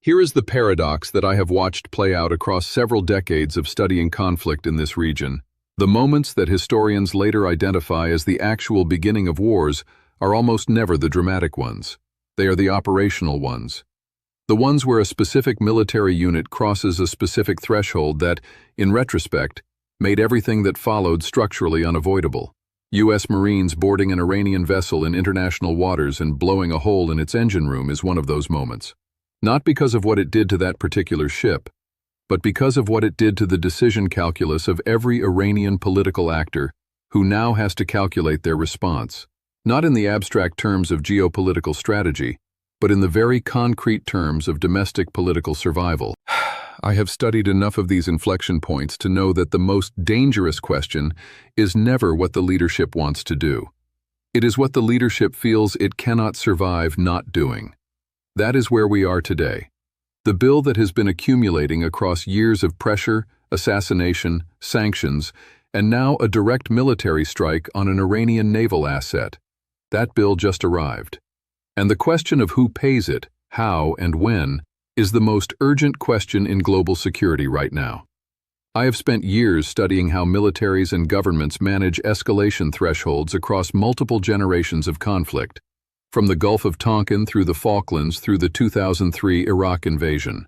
Here is the paradox that I have watched play out across several decades of studying conflict in this region. The moments that historians later identify as the actual beginning of wars are almost never the dramatic ones. They are the operational ones. The ones where a specific military unit crosses a specific threshold that, in retrospect, made everything that followed structurally unavoidable. U.S. Marines boarding an Iranian vessel in international waters and blowing a hole in its engine room is one of those moments. Not because of what it did to that particular ship, but because of what it did to the decision calculus of every Iranian political actor who now has to calculate their response, not in the abstract terms of geopolitical strategy, but in the very concrete terms of domestic political survival. I have studied enough of these inflection points to know that the most dangerous question is never what the leadership wants to do. It is what the leadership feels it cannot survive not doing. That is where we are today. The bill that has been accumulating across years of pressure, assassination, sanctions, and now a direct military strike on an Iranian naval asset. That bill just arrived. And the question of who pays it, how, and when is the most urgent question in global security right now. I have spent years studying how militaries and governments manage escalation thresholds across multiple generations of conflict, from the Gulf of Tonkin through the Falklands through the 2003 Iraq invasion.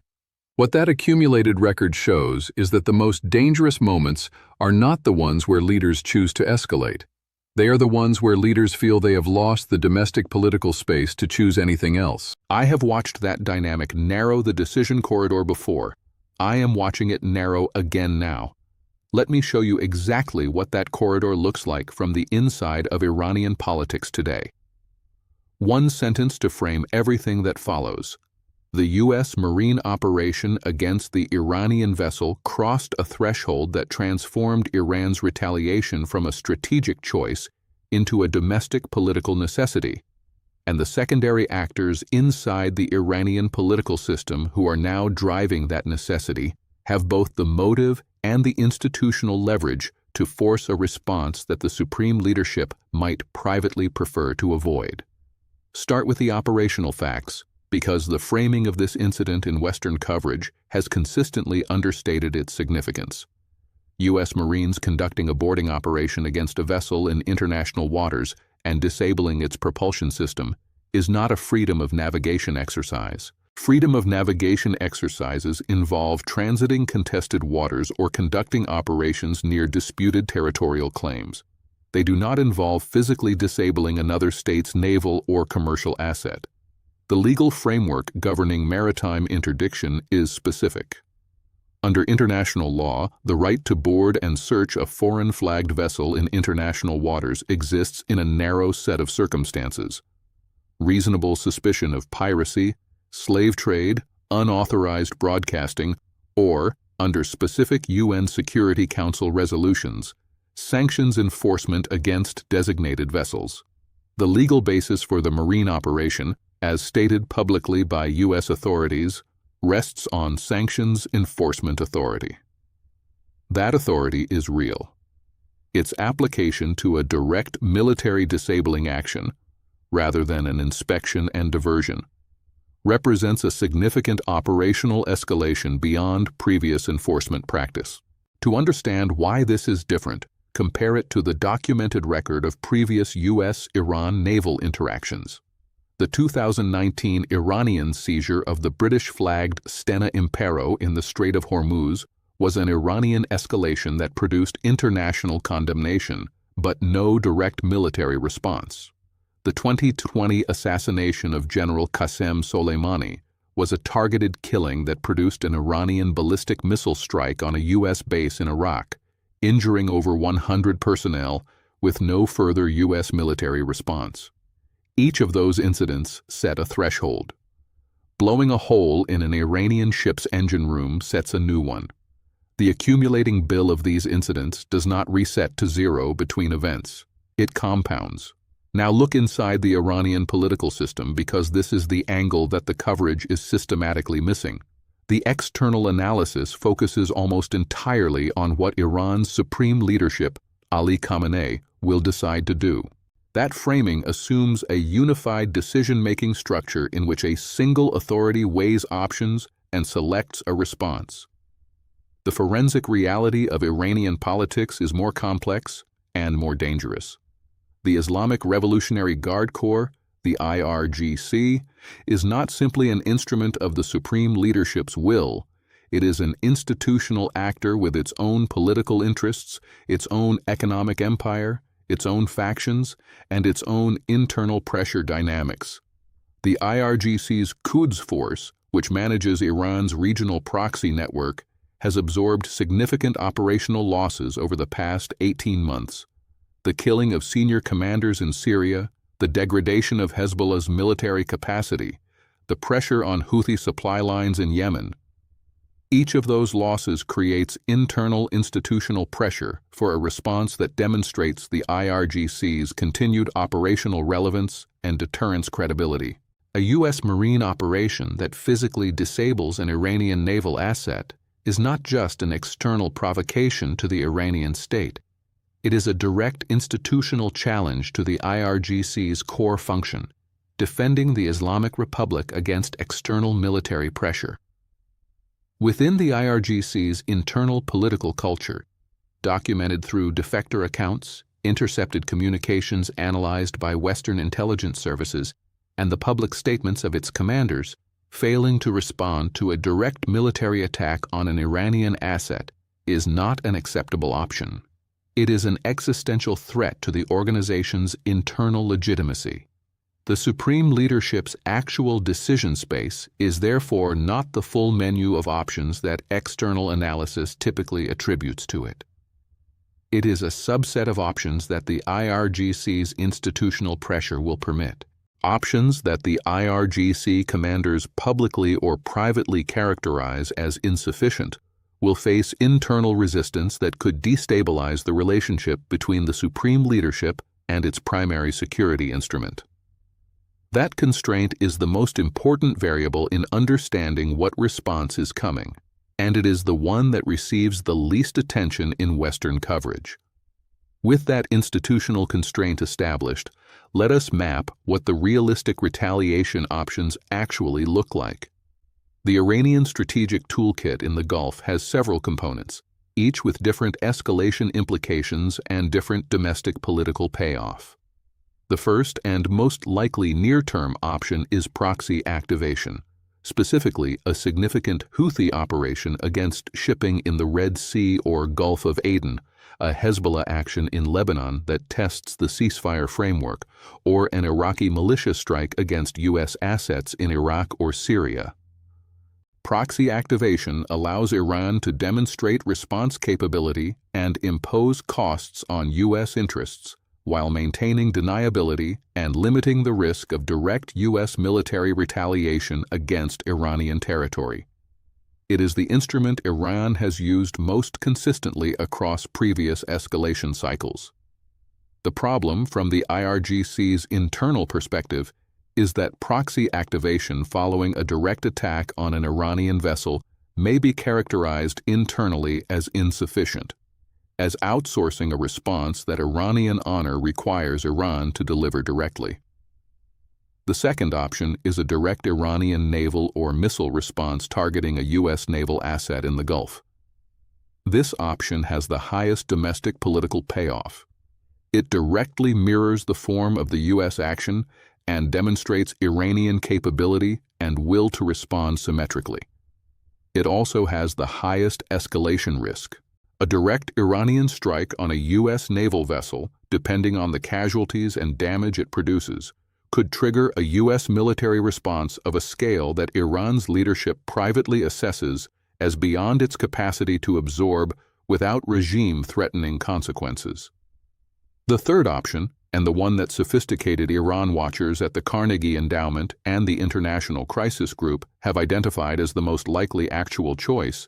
What that accumulated record shows is that the most dangerous moments are not the ones where leaders choose to escalate. They are the ones where leaders feel they have lost the domestic political space to choose anything else. I have watched that dynamic narrow the decision corridor before. I am watching it narrow again now. Let me show you exactly what that corridor looks like from the inside of Iranian politics today. One sentence to frame everything that follows. The U.S. Marine operation against the Iranian vessel crossed a threshold that transformed Iran's retaliation from a strategic choice into a domestic political necessity, and the secondary actors inside the Iranian political system who are now driving that necessity have both the motive and the institutional leverage to force a response that the supreme leadership might privately prefer to avoid. Start with the operational facts, because the framing of this incident in Western coverage has consistently understated its significance. U.S. Marines conducting a boarding operation against a vessel in international waters and disabling its propulsion system is not a freedom of navigation exercise. Freedom of navigation exercises involve transiting contested waters or conducting operations near disputed territorial claims. They do not involve physically disabling another state's naval or commercial asset. The legal framework governing maritime interdiction is specific. Under international law, the right to board and search a foreign-flagged vessel in international waters exists in a narrow set of circumstances: reasonable suspicion of piracy, slave trade, unauthorized broadcasting, or, under specific UN Security Council resolutions, sanctions enforcement against designated vessels. The legal basis for the marine operation, as stated publicly by U.S. authorities, rests on sanctions enforcement authority. That authority is real. Its application to a direct military disabling action, rather than an inspection and diversion, represents a significant operational escalation beyond previous enforcement practice. To understand why this is different, compare it to the documented record of previous U.S.-Iran naval interactions. The 2019 Iranian seizure of the British-flagged Stena Impero in the Strait of Hormuz was an Iranian escalation that produced international condemnation, but no direct military response. The 2020 assassination of General Qasem Soleimani was a targeted killing that produced an Iranian ballistic missile strike on a U.S. base in Iraq, injuring over 100 personnel with no further U.S. military response. Each of those incidents set a threshold. Blowing a hole in an Iranian ship's engine room sets a new one. The accumulating bill of these incidents does not reset to zero between events. It compounds. Now look inside the Iranian political system, because this is the angle that the coverage is systematically missing. The external analysis focuses almost entirely on what Iran's supreme leadership, Ali Khamenei, will decide to do. That framing assumes a unified decision-making structure in which a single authority weighs options and selects a response. The forensic reality of Iranian politics is more complex and more dangerous. The Islamic Revolutionary Guard Corps, the IRGC, is not simply an instrument of the supreme leadership's will. It is an institutional actor with its own political interests, its own economic empire, its own factions, and its own internal pressure dynamics. The IRGC's Quds Force, which manages Iran's regional proxy network, has absorbed significant operational losses over the past 18 months. The killing of senior commanders in Syria, the degradation of Hezbollah's military capacity, the pressure on Houthi supply lines in Yemen. Each of those losses creates internal institutional pressure for a response that demonstrates the IRGC's continued operational relevance and deterrence credibility. A U.S. Marine operation that physically disables an Iranian naval asset is not just an external provocation to the Iranian state. It is a direct institutional challenge to the IRGC's core function, defending the Islamic Republic against external military pressure. Within the IRGC's internal political culture, documented through defector accounts, intercepted communications analyzed by Western intelligence services, and the public statements of its commanders, failing to respond to a direct military attack on an Iranian asset is not an acceptable option. It is an existential threat to the organization's internal legitimacy. The supreme leadership's actual decision space is therefore not the full menu of options that external analysis typically attributes to it. It is a subset of options that the IRGC's institutional pressure will permit. Options that the IRGC commanders publicly or privately characterize as insufficient will face internal resistance that could destabilize the relationship between the supreme leadership and its primary security instrument. That constraint is the most important variable in understanding what response is coming, and it is the one that receives the least attention in Western coverage. With that institutional constraint established, let us map what the realistic retaliation options actually look like. The Iranian strategic toolkit in the Gulf has several components, each with different escalation implications and different domestic political payoff. The first and most likely near-term option is proxy activation, specifically a significant Houthi operation against shipping in the Red Sea or Gulf of Aden, a Hezbollah action in Lebanon that tests the ceasefire framework, or an Iraqi militia strike against U.S. assets in Iraq or Syria. Proxy activation allows Iran to demonstrate response capability and impose costs on U.S. interests, while maintaining deniability and limiting the risk of direct U.S. military retaliation against Iranian territory. It is the instrument Iran has used most consistently across previous escalation cycles. The problem from the IRGC's internal perspective is that proxy activation following a direct attack on an Iranian vessel may be characterized internally as insufficient, as outsourcing a response that Iranian honor requires Iran to deliver directly. The second option is a direct Iranian naval or missile response targeting a U.S. naval asset in the Gulf. This option has the highest domestic political payoff. It directly mirrors the form of the U.S. action and demonstrates Iranian capability and will to respond symmetrically. It also has the highest escalation risk. A direct Iranian strike on a U.S. naval vessel, depending on the casualties and damage it produces, could trigger a U.S. military response of a scale that Iran's leadership privately assesses as beyond its capacity to absorb without regime-threatening consequences. The third option, and the one that sophisticated Iran watchers at the Carnegie Endowment and the International Crisis Group have identified as the most likely actual choice,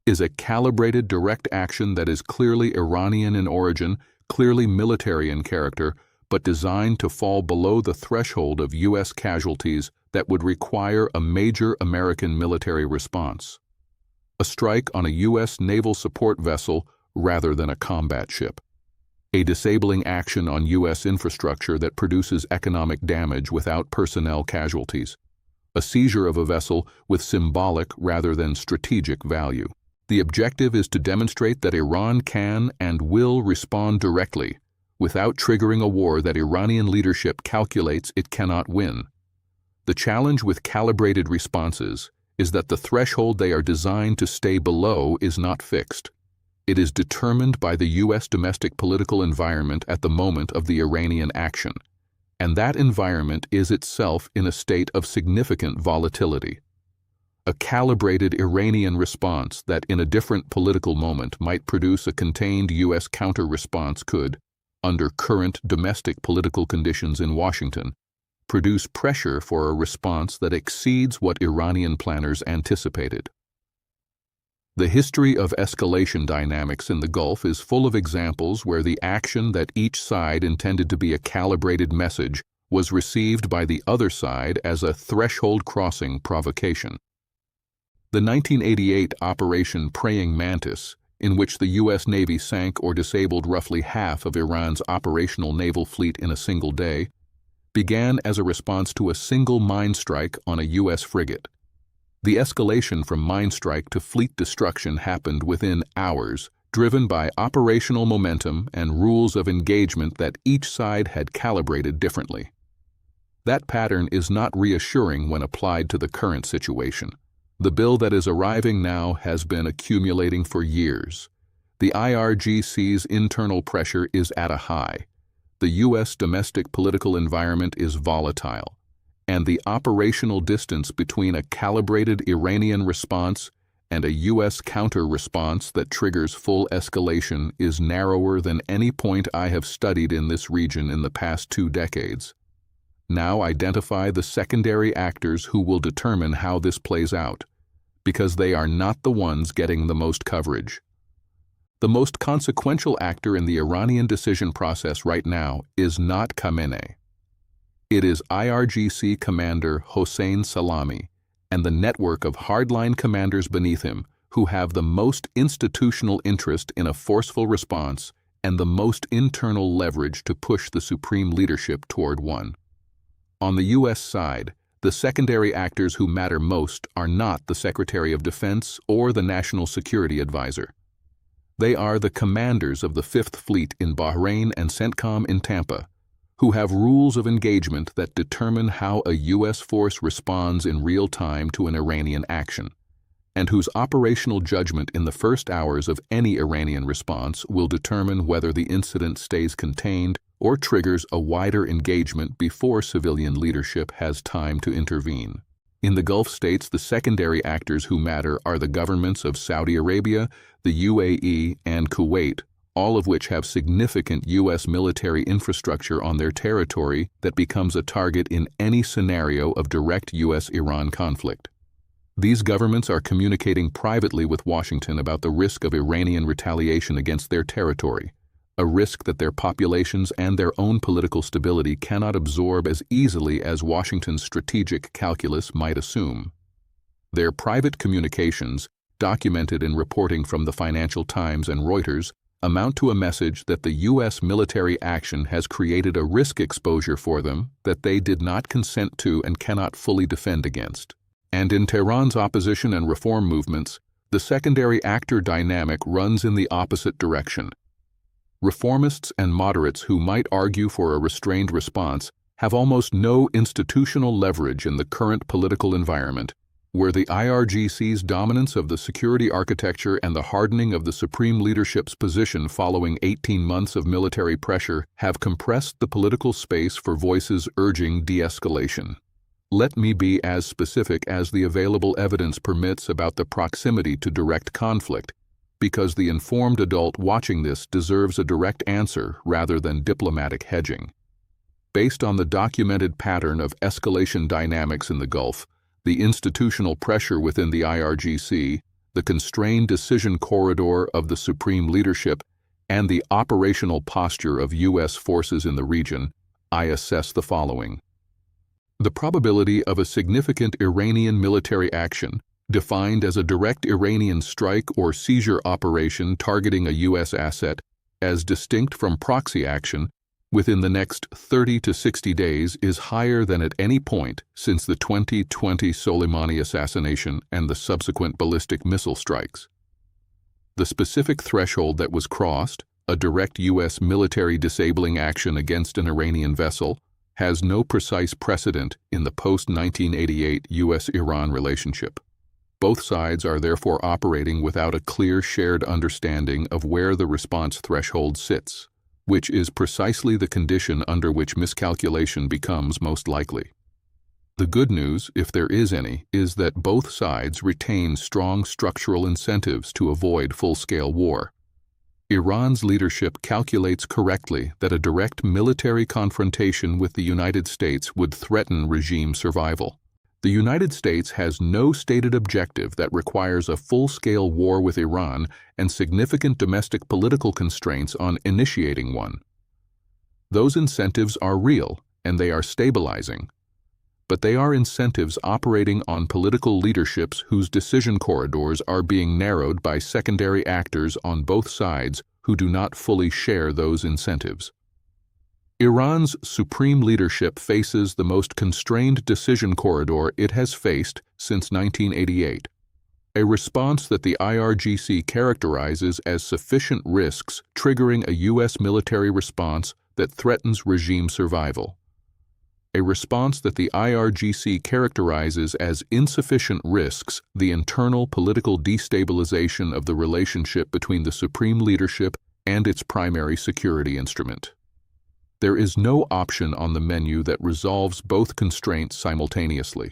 is a calibrated direct action that is clearly Iranian in origin, clearly military in character, but designed to fall below the threshold of U.S. casualties that would require a major American military response. A strike on a U.S. naval support vessel rather than a combat ship. a disabling action on U.S. infrastructure that produces economic damage without personnel casualties, a seizure of a vessel with symbolic rather than strategic value. The objective is to demonstrate that Iran can and will respond directly without triggering a war that Iranian leadership calculates it cannot win. The challenge with calibrated responses is that the threshold they are designed to stay below is not fixed. It is determined by the U.S. domestic political environment at the moment of the Iranian action, and that environment is itself in a state of significant volatility. A calibrated Iranian response that in a different political moment might produce a contained U.S. counter-response could, under current domestic political conditions in Washington, produce pressure for a response that exceeds what Iranian planners anticipated. The history of escalation dynamics in the Gulf is full of examples where the action that each side intended to be a calibrated message was received by the other side as a threshold-crossing provocation. The 1988 Operation Praying Mantis, in which the U.S. Navy sank or disabled roughly half of Iran's operational naval fleet in a single day, began as a response to a single mine strike on a U.S. frigate. The escalation from mine strike to fleet destruction happened within hours, driven by operational momentum and rules of engagement that each side had calibrated differently. That pattern is not reassuring when applied to the current situation. The bill that is arriving now has been accumulating for years. The IRGC's internal pressure is at a high. The U.S. domestic political environment is volatile, and the operational distance between a calibrated Iranian response and a U.S. counter-response that triggers full escalation is narrower than any point I have studied in this region in the past 2 decades. Now identify the secondary actors who will determine how this plays out, because they are not the ones getting the most coverage. The most consequential actor in the Iranian decision process right now is not Khamenei. It is IRGC Commander Hossein Salami and the network of hardline commanders beneath him who have the most institutional interest in a forceful response and the most internal leverage to push the supreme leadership toward one. On the U.S. side, the secondary actors who matter most are not the Secretary of Defense or the National Security Advisor. They are the commanders of the Fifth Fleet in Bahrain and CENTCOM in Tampa, who have rules of engagement that determine how a U.S. force responds in real time to an Iranian action, and whose operational judgment in the first hours of any Iranian response will determine whether the incident stays contained or triggers a wider engagement before civilian leadership has time to intervene. In the Gulf states, the secondary actors who matter are the governments of Saudi Arabia, the UAE, and Kuwait, all of which have significant U.S. military infrastructure on their territory that becomes a target in any scenario of direct U.S.-Iran conflict. These governments are communicating privately with Washington about the risk of Iranian retaliation against their territory, a risk that their populations and their own political stability cannot absorb as easily as Washington's strategic calculus might assume. Their private communications, documented in reporting from the Financial Times and Reuters, amount to a message that the U.S. military action has created a risk exposure for them that they did not consent to and cannot fully defend against. And in Tehran's opposition and reform movements, the secondary actor dynamic runs in the opposite direction. Reformists and moderates who might argue for a restrained response have almost no institutional leverage in the current political environment, where the IRGC's dominance of the security architecture and the hardening of the supreme leadership's position following 18 months of military pressure have compressed the political space for voices urging de-escalation. Let me be as specific as the available evidence permits about the proximity to direct conflict, because the informed adult watching this deserves a direct answer rather than diplomatic hedging. Based on the documented pattern of escalation dynamics in the Gulf, the institutional pressure within the IRGC, the constrained decision corridor of the supreme leadership, and the operational posture of U.S. forces in the region, I assess the following. The probability of a significant Iranian military action, defined as a direct Iranian strike or seizure operation targeting a U.S. asset, as distinct from proxy action within the next 30 to 60 days is higher than at any point since the 2020 Soleimani assassination and the subsequent ballistic missile strikes. The specific threshold that was crossed, a direct U.S. military disabling action against an Iranian vessel, has no precise precedent in the post-1988 U.S.-Iran relationship. Both sides are therefore operating without a clear shared understanding of where the response threshold sits, which is precisely the condition under which miscalculation becomes most likely. The good news, if there is any, is that both sides retain strong structural incentives to avoid full-scale war. Iran's leadership calculates correctly that a direct military confrontation with the United States would threaten regime survival. The United States has no stated objective that requires a full-scale war with Iran and significant domestic political constraints on initiating one. Those incentives are real, and they are stabilizing. But they are incentives operating on political leaderships whose decision corridors are being narrowed by secondary actors on both sides who do not fully share those incentives. Iran's supreme leadership faces the most constrained decision corridor it has faced since 1988, a response that the IRGC characterizes as sufficient risks triggering a U.S. military response that threatens regime survival. A response that the IRGC characterizes as insufficient risks the internal political destabilization of the relationship between the supreme leadership and its primary security instrument. There is no option on the menu that resolves both constraints simultaneously.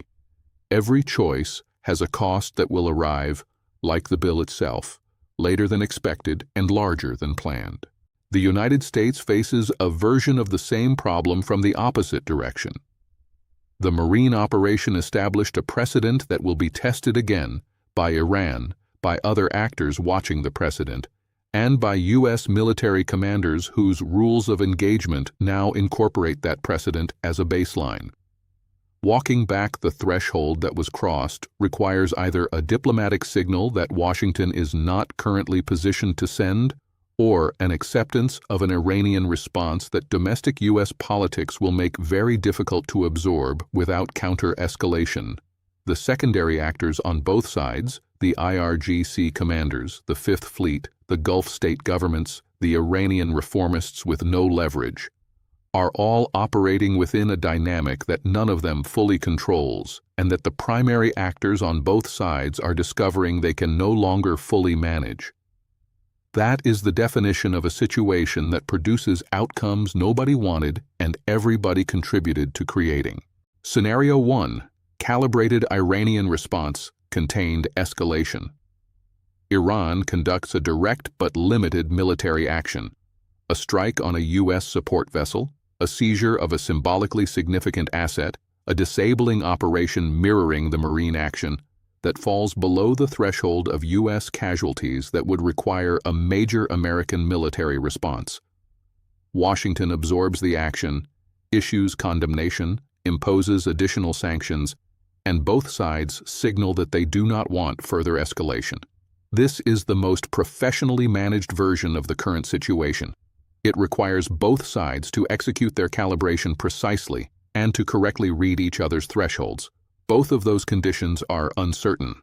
Every choice has a cost that will arrive, like the bill itself, later than expected and larger than planned. The United States faces a version of the same problem from the opposite direction. The Marine operation established a precedent that will be tested again by Iran, by other actors watching the precedent, and by U.S. military commanders whose rules of engagement now incorporate that precedent as a baseline. Walking back the threshold that was crossed requires either a diplomatic signal that Washington is not currently positioned to send, or an acceptance of an Iranian response that domestic U.S. politics will make very difficult to absorb without counter-escalation. The secondary actors on both sides, the IRGC commanders, the Fifth Fleet, the Gulf state governments, the Iranian reformists with no leverage, are all operating within a dynamic that none of them fully controls, and that the primary actors on both sides are discovering they can no longer fully manage. That is the definition of a situation that produces outcomes nobody wanted and everybody contributed to creating. Scenario 1. Calibrated Iranian response, contained escalation. Iran conducts a direct but limited military action, a strike on a U.S. support vessel, a seizure of a symbolically significant asset, a disabling operation mirroring the Marine action that falls below the threshold of U.S. casualties that would require a major American military response. Washington absorbs the action, issues condemnation, imposes additional sanctions, and both sides signal that they do not want further escalation. This is the most professionally managed version of the current situation. It requires both sides to execute their calibration precisely and to correctly read each other's thresholds. Both of those conditions are uncertain.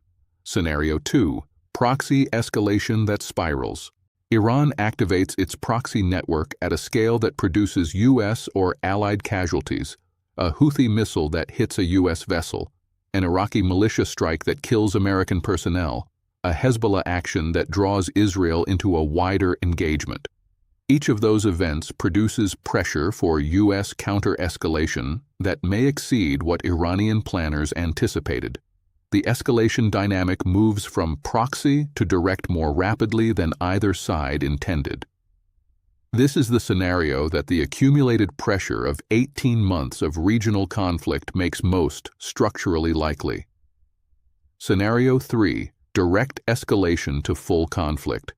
Scenario 2. Proxy escalation that spirals. Iran activates its proxy network at a scale that produces U.S. or allied casualties, a Houthi missile that hits a U.S. vessel, an Iraqi militia strike that kills American personnel, a Hezbollah action that draws Israel into a wider engagement. Each of those events produces pressure for U.S. counter-escalation that may exceed what Iranian planners anticipated. The escalation dynamic moves from proxy to direct more rapidly than either side intended. This is the scenario that the accumulated pressure of 18 months of regional conflict makes most structurally likely. Scenario 3. Direct escalation to full conflict.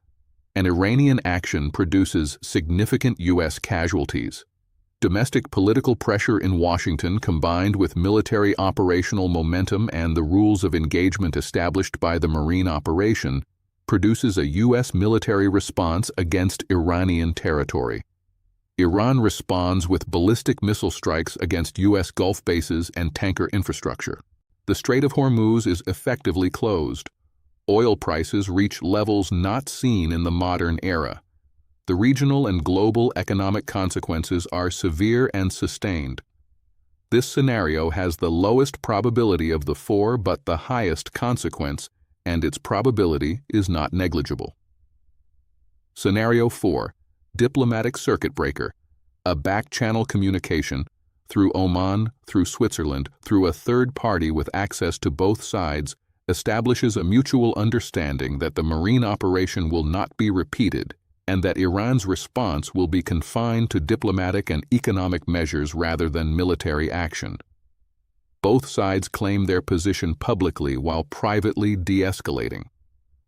An Iranian action produces significant U.S. casualties. Domestic political pressure in Washington combined with military operational momentum and the rules of engagement established by the Marine operation produces a U.S. military response against Iranian territory. Iran responds with ballistic missile strikes against U.S. Gulf bases and tanker infrastructure. The Strait of Hormuz is effectively closed. Oil prices reach levels not seen in the modern era. The regional and global economic consequences are severe and sustained. This scenario has the lowest probability of the four but the highest consequence, and its probability is not negligible. Scenario 4. Diplomatic circuit breaker. A back-channel communication through Oman, through Switzerland, through a third party with access to both sides, establishes a mutual understanding that the marine operation will not be repeated and that Iran's response will be confined to diplomatic and economic measures rather than military action. Both sides claim their position publicly while privately de-escalating.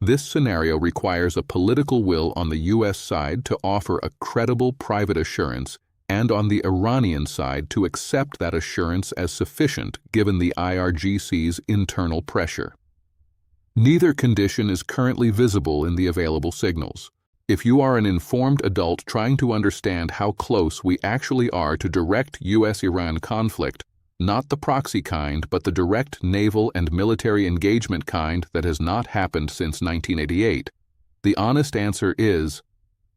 This scenario requires a political will on the U.S. side to offer a credible private assurance and on the Iranian side to accept that assurance as sufficient given the IRGC's internal pressure. Neither condition is currently visible in the available signals. If you are an informed adult trying to understand how close we actually are to direct U.S.-Iran conflict, not the proxy kind but the direct naval and military engagement kind that has not happened since 1988, the honest answer is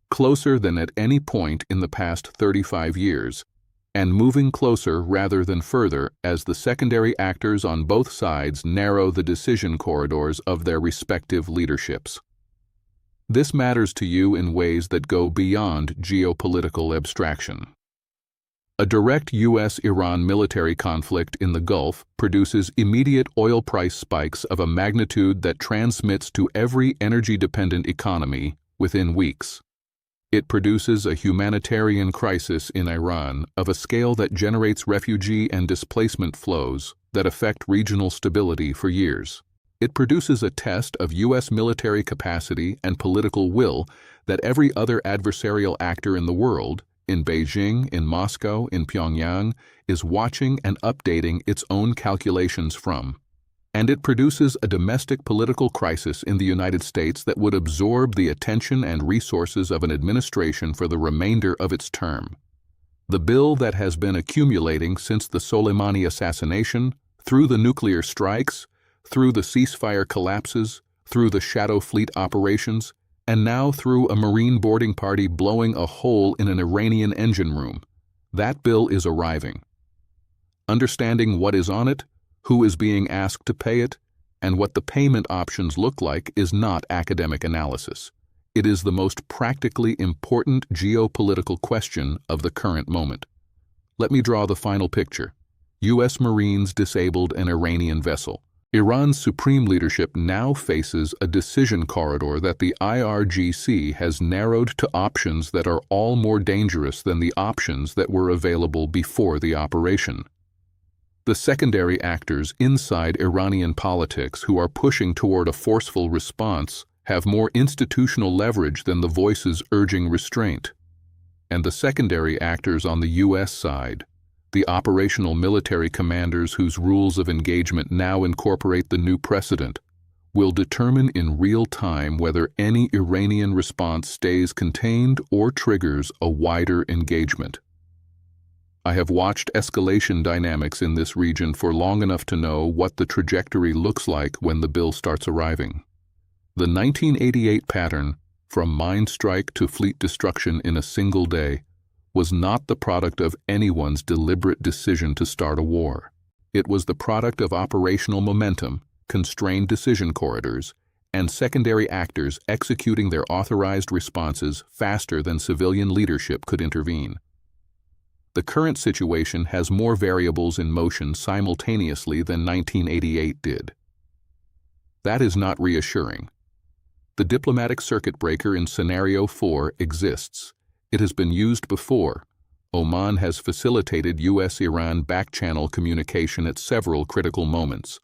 closer than at any point in the past 35 years, and moving closer rather than further as the secondary actors on both sides narrow the decision corridors of their respective leaderships. This matters to you in ways that go beyond geopolitical abstraction. A direct U.S.-Iran military conflict in the Gulf produces immediate oil price spikes of a magnitude that transmits to every energy-dependent economy within weeks. It produces a humanitarian crisis in Iran of a scale that generates refugee and displacement flows that affect regional stability for years. It produces a test of U.S. military capacity and political will that every other adversarial actor in the world, in Beijing, in Moscow, in Pyongyang, is watching and updating its own calculations from. And it produces a domestic political crisis in the United States that would absorb the attention and resources of an administration for the remainder of its term. The bill that has been accumulating since the Soleimani assassination, through the nuclear strikes, through the ceasefire collapses, through the shadow fleet operations, and now through a marine boarding party blowing a hole in an Iranian engine room. That bill is arriving. Understanding what is on it, who is being asked to pay it, and what the payment options look like is not academic analysis. It is the most practically important geopolitical question of the current moment. Let me draw the final picture. U.S. Marines disabled an Iranian vessel. Iran's supreme leadership now faces a decision corridor that the IRGC has narrowed to options that are all more dangerous than the options that were available before the operation. The secondary actors inside Iranian politics who are pushing toward a forceful response have more institutional leverage than the voices urging restraint. And the secondary actors on the U.S. side, the operational military commanders whose rules of engagement now incorporate the new precedent, will determine in real time whether any Iranian response stays contained or triggers a wider engagement. I have watched escalation dynamics in this region for long enough to know what the trajectory looks like when the bill starts arriving. The 1988 pattern, from mine strike to fleet destruction in a single day, was not the product of anyone's deliberate decision to start a war. It was the product of operational momentum, constrained decision corridors, and secondary actors executing their authorized responses faster than civilian leadership could intervene. The current situation has more variables in motion simultaneously than 1988 did. That is not reassuring. The diplomatic circuit breaker in Scenario 4 exists. It has been used before. Oman has facilitated U.S.-Iran back-channel communication at several critical moments.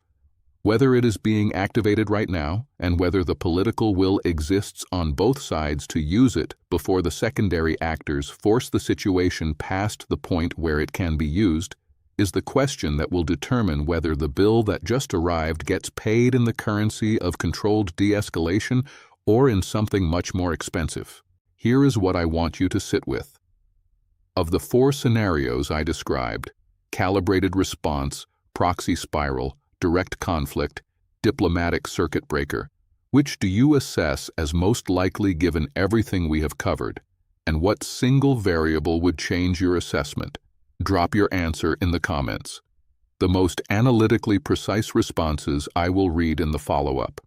Whether it is being activated right now, and whether the political will exists on both sides to use it before the secondary actors force the situation past the point where it can be used, is the question that will determine whether the bill that just arrived gets paid in the currency of controlled de-escalation or in something much more expensive? Here is what I want you to sit with. Of the 4 scenarios I described, calibrated response, proxy spiral, direct conflict, diplomatic circuit breaker, which do you assess as most likely given everything we have covered? And what single variable would change your assessment? Drop your answer in the comments. The most analytically precise responses I will read in the follow-up.